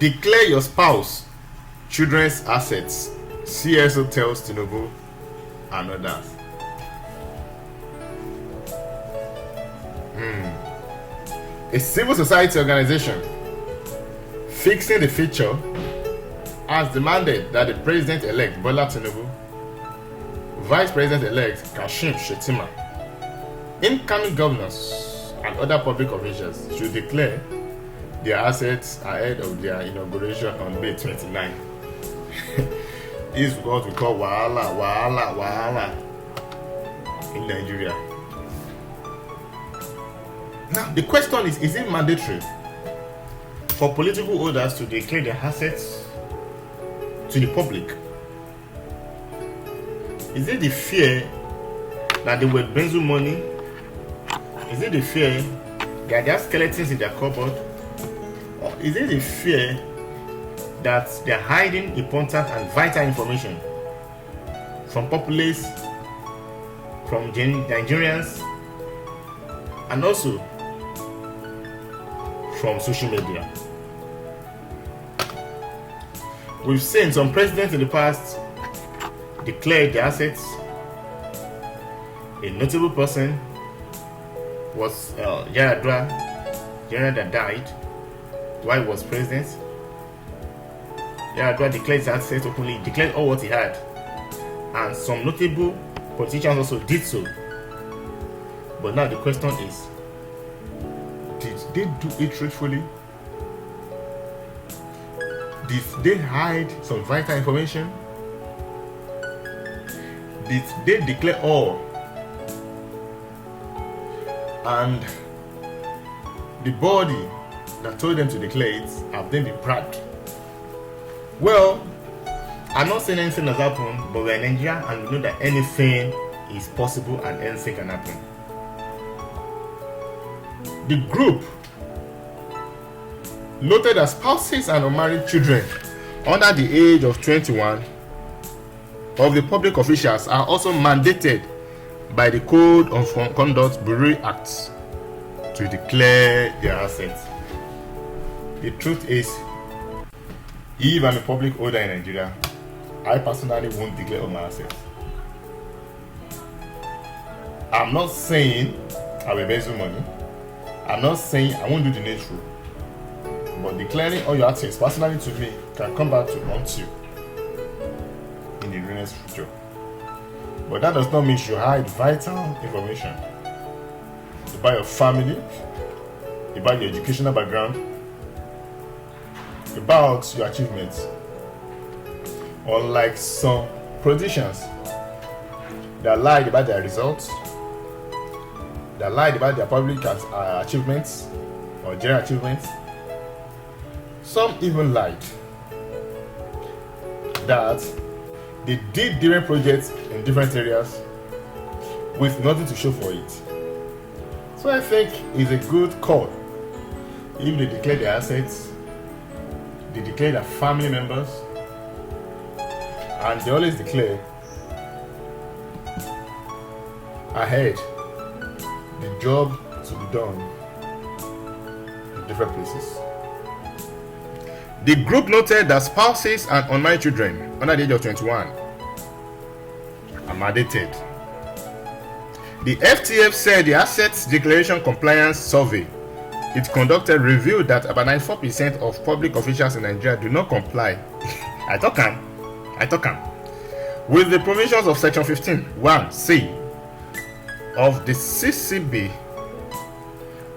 Declare your spouse, children's assets. CSO tells Tinubu and others. A civil society organization fixing the future has demanded that the President-elect Bola Tinubu, Vice President-elect Kashim Shettima, incoming governors and other public officials should declare their assets ahead of their inauguration on May 29. This is what we call wahala in Nigeria. Now, the question is it mandatory for political holders to declare their assets to the public? Is it the fear that they will embezzle money? Is it the fear that there are skeletons in their cupboard? Or is it the fear that they're hiding important and vital information from populace, from Nigerians, and also from social media? We've seen some presidents in the past declare their assets. A notable person was Yaradua, general that died while he was president. Yaradua declared his assets openly, declared all what he had, and some notable politicians also did so. But now the question is, did they do it truthfully? Did they hide some vital information? Did they declare all? And the body that told them to declare it have then been bribed? Well, I'm not saying anything has happened, but we're in Nigeria and we know that anything is possible and anything can happen. The group noted that spouses and unmarried children under the age of 21 of the public officials are also mandated by the Code of Conduct Bureau Act to declare their assets. The truth is, if I'm a public holder in Nigeria, I personally won't declare all my assets. I'm not saying I will embezzle money. I'm not saying I won't do the needful. But declaring all your assets personally to me can come back to haunt you in the nearest future. But that does not mean you hide vital information about your family, about your educational background, about your achievements. Unlike some politicians that lied about their results, that lied about their public achievements or general achievements, some even lied that they did different projects in different areas with nothing to show for it. So I think it's a good call if they declare their assets, they declare their family members, and they always declare ahead the job to be done in different places. The group noted that spouses and unmarried children under the age of 21 are mandated. The FTF said the Assets Declaration Compliance Survey it conducted revealed that about 94% of public officials in Nigeria do not comply. I talk with the provisions of Section 15(1)(c) of the CCB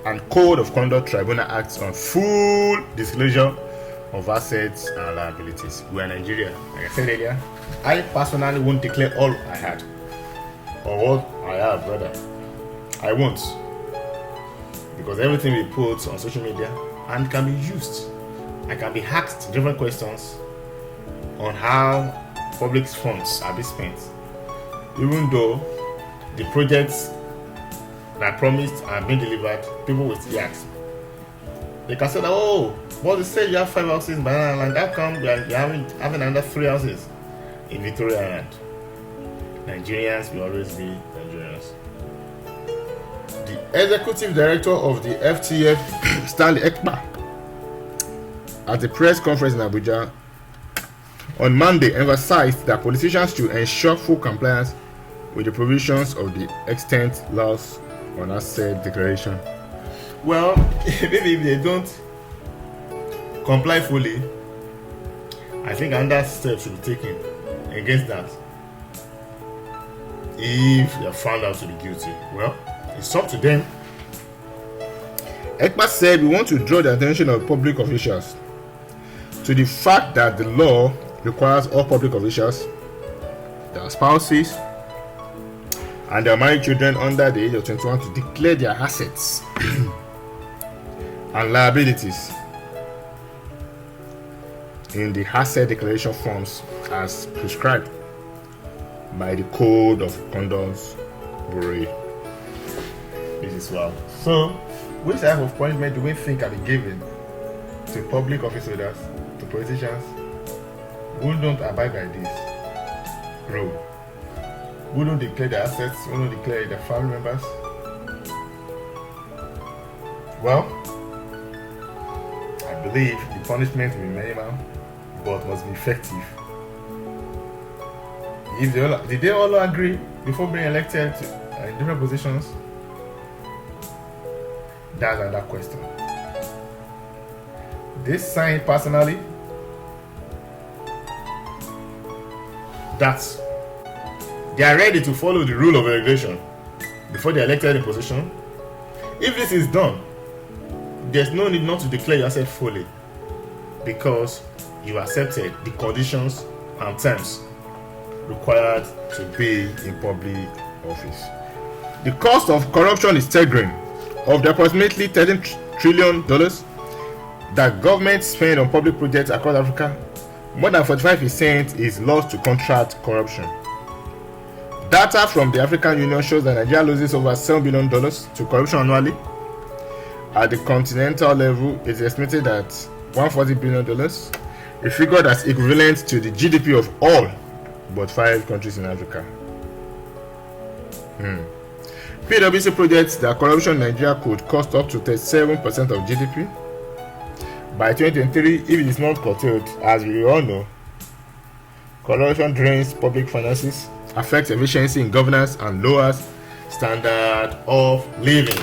and Code of Conduct Tribunal Acts on full disclosure of assets and liabilities. We are in Nigeria. Like I said earlier, I personally won't declare all I had or what I have, brother. I won't, because everything we put on social media and can be used. I can be asked different questions on how public funds are being spent, even though the projects that I promised are being delivered. People will still ask. They can say that, oh, but they say you have 5 houses in Banana Island. How come you're having another 3 houses in Victoria Island? Nigerians will always be Nigerians. The executive director of the FTF, Stanley Ekpa, at a press conference in Abuja on Monday, emphasized that politicians should ensure full compliance with the provisions of the extant laws on asset declaration. Well, maybe if they don't comply fully, I think another step should be taken against that. If they are found out to be guilty, well, it's up to them. Ekpa said, we want to draw the attention of public officials to the fact that the law requires all public officials, their spouses, and their married children under the age of 21 to declare their assets and liabilities in the asset declaration forms as prescribed by the Code of Conduct Bureau. This is wow. So, which type of punishment do we think can be given to public office holders, to politicians who don't abide by this rule? Who don't declare their assets, who don't declare their family members? Well, I believe the punishment will be minimal, but must be effective. If did they all agree before being elected to in different positions? That's another question. They signed personally that they are ready to follow the rule of regulation before they are elected in position. If this is done, there's no need not to declare yourself fully, because you accepted the conditions and terms required to be in public office. The cost of corruption is staggering. Of the approximately $13 trillion that governments spend on public projects across Africa, more than 45% is lost to contract corruption. Data from the African Union shows that Nigeria loses over $7 billion to corruption annually. At the continental level, it is estimated that $140 billion, a figure that's equivalent to the GDP of all but 5 countries in Africa. PwC projects that corruption in Nigeria could cost up to 37% of GDP by 2023 if it is not curtailed. As we all know, corruption drains public finances, affects efficiency in governance, and lowers standard of living.